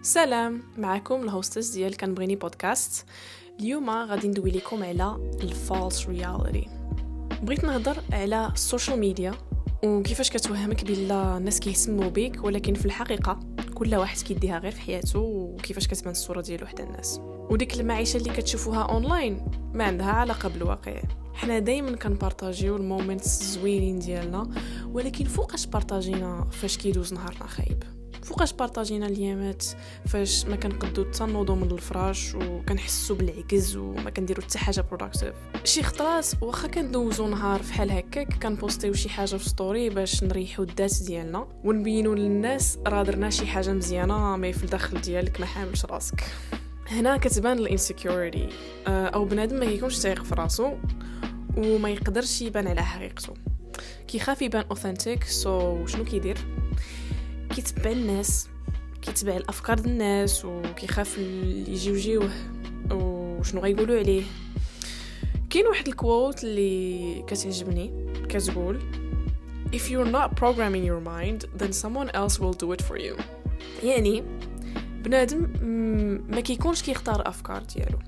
سلام، معكم الهوستس ديال كنبغيني بودكاست. اليوم غادي ندوي لكم على الفالس رياليتي. بغيت نهضر على السوشيال ميديا وكيفاش كتوهمك بلا الناس كيهتموا بيك، ولكن في الحقيقه كل واحد كيديها غير في حياته، وكيفاش كتبان الصوره ديالو حتى الناس. وديك المعيشه اللي كتشوفوها اونلاين ما عندها علاقه بالواقع. حنا دائما كنبارطاجيو المومنتس الزوينين ديالنا، ولكن فوقاش بارطاجينا فاش كيدوز نهارنا خايب؟ فوقاش بارطاجينا اليامات فاش ما كنقدو حتى نوضو من الفراش وكنحسوا بالعجز وما كنديروا حتى حاجه بروداكتيف. شي خطرات واخا كندوزو نهار فحال هكاك كنبوستيو شي حاجه في ستوري باش نريحوا الذات ديالنا ونبينوا للناس راه درنا شي حاجه مزيانه، ما في الداخل ديالك ما حاملش راسك. هنا كتبان الانسكيورتي، او بنادم ما كيكونش تايق في راسو وما يقدرش يبان على حقيقته، كيخاف يبان اوثنتيك. شنو كيدير؟ كيتبع الناس، كيتبع الافكار ديال الناس وكيخاف يجيوه وشنو غيقولوا عليه. كاين واحد الكووت اللي كتعجبني كتقول if you're not programming your mind then someone else will do it for you. يعني بنادم ما كيكونش كيختار افكار ديالو،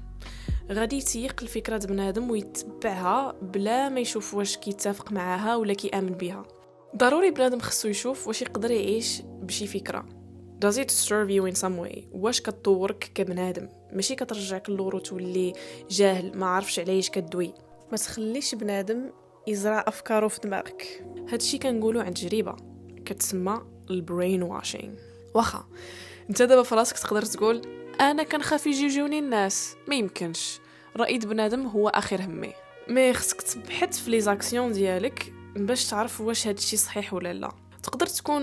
غادي يتيق الفكره بنادم ويتبعها بلا ما يشوف واش كيتفق معاها ولا كيامن بها. ضروري بنادم خصو يشوف واش يقدر يعيش بشي فكره. does it serve you in some way؟ واش كتطورك كبنادم، ماشي كترجعك للور وتولي جاهل ما عارفش علاش كدوي. ما تخليش بنادم يزرع افكاره في دماغك. هادشي كنقولوا عن تجربه كتسمى البرين واشينغ. واخا انت دابا في راسك تقدر تقول انا كنخاف يجيوني الناس، ما يمكنش، رأي بنادم هو اخر همي. مي خصك تبحث في لي زاكسيون ديالك باش تعرف واش هادشي صحيح ولا لا. تقدر تكون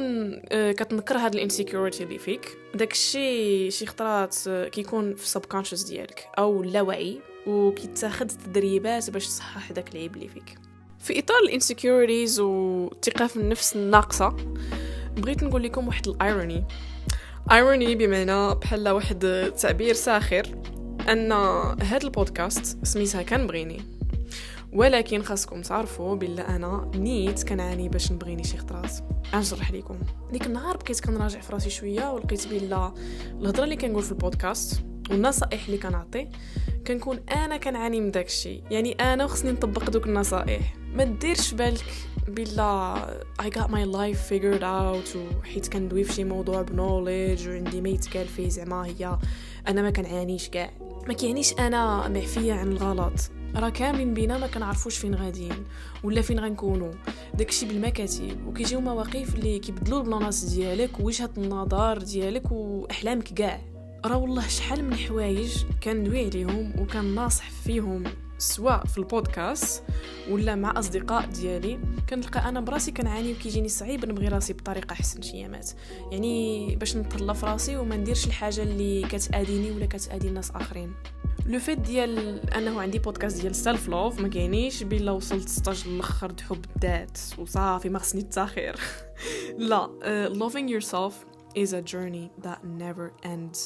كتنكر هاد الانسيكيورتي اللي فيك، داكشي شي خطرات كيكون في سبكونشس ديالك او اللاوعي، وكيتاخد تدريبات باش تصحح داك العيب اللي فيك. في اطار الانسيكيورتيز والثقه في النفس الناقصه، بغيت نقول لكم واحد الايروني بمعنى بحال واحد التعبير ساخر، ان هاد البودكاست سميتها كنبغيني، ولكن خاصكم تعرفوا بلا انا نيت كنعاني باش نبغيني شي خطرات. نشرح لكم. ديك النهار بقيت كنراجع في راسي شويه ولقيت بلا الهضره اللي كنقول في البودكاست والنصائح اللي كنعطي كنكون انا كنعاني من داكشي. يعني انا خصني نطبق دوك النصائح. ما ديرش بالك بلا I got my life figured out وحيت كندوي في شي موضوع بنوليدج وعندي ما يتقال فيه زعما هي انا ما كنعانيش كاع. ما كيعنيش انا معفيه عن الغلط، راه كاملين بينا ما كنعرفوش فين غاديين ولا فين غنكونوا. داكشي بالمكاتب وكيجيو مواقف اللي كيبدلوا البلانات ديالك ووجهه النظر ديالك واحلامك كاع. راه والله شحال من حوايج كندوي عليهم وكان ناصح فيهم سواء في البودكاست ولا مع اصدقاء ديالي، كنلقى انا براسي كنعاني وكيجيني صعيب نبغي راسي بطريقه احسن شي ايامات. يعني باش نطلع في راسي وما نديرش الحاجه اللي كتاديني ولا كتادي الناس اخرين. لو فيت ديال انه عندي بودكاست ديال سيلف لوف ما كاينيش بلا وصلت ستاج الاخر حب الذات وصافي ما خصني التاخير. لا، loving yourself is a journey that never ends.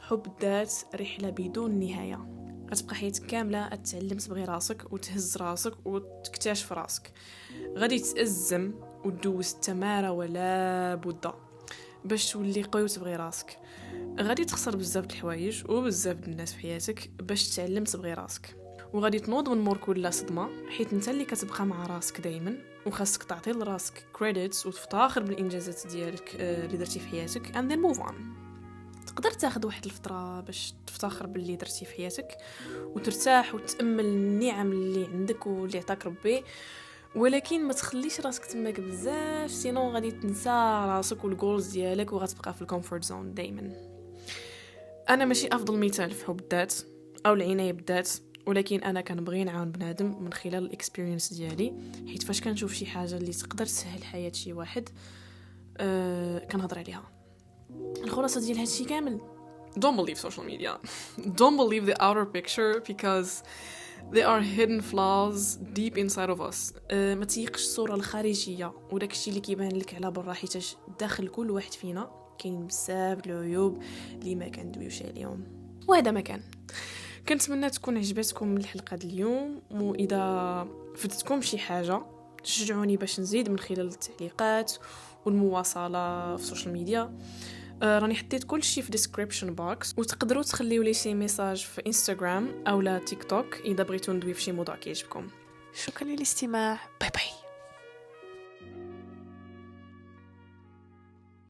حب الذات رحله بدون نهايه. غتبقى حياتك كامله تتعلم تبغي راسك وتهز راسك وتكتشف راسك. غادي تأزم وتدوز التماره ولا بد باش تولي قوي وتبغي راسك. غادي تخسر بزاف د الحوايج وبزاف د الناس في حياتك باش تتعلم تبغي راسك، وغادي تنوض من مور كل صدمه حيت انت اللي كتبقى مع راسك دائما، وخاصك تعطي لراسك كريديتس وتفتخر بالانجازات ديالك اللي درتي في حياتك and then move on. تقدر تاخذ واحد الفتره باش تفتخر باللي درتي في حياتك وترتاح وتامل النعم اللي عندك واللي عطاك ربي، ولكن ما تخليش راسك تماك بزاف سينو غادي تنسى راسك والجولز ديالك وغتبقى في الكومفورت زون دائما. انا ماشي افضل مثال في حب الذات او العنايه بالذات، ولكن انا كنبغي نعاون بنادم من خلال الاكسبيرينس ديالي، حيت فاش كنشوف شي حاجه اللي تقدر تسهل حياه شي واحد كنهضر عليها. الخلاصه ديال هادشي كامل don't believe social media. Don't believe the outer picture because they are hidden flaws deep inside of us. ما تيقش الصورة الخارجية وداك الشيء اللي كيبان لك على برا، حيت داخل كل واحد فينا كاين بزاف العيوب اللي ما كندويوش عليهم. وهذا ما كنتمنى تكون عجبتكم الحلقة ديال اليوم، واذا فدتكم شي حاجة تشجعوني باش نزيد من خلال التعليقات والمواصلة في السوشيال ميديا. راني حطيت كل شيء في description box، وتقدروا تخليوا لي شي ميساج في انستغرام او لا تيك توك اذا بغيتوا ندوي في شي موضوع كيعجبكم. شكرا للاستماع، باي باي.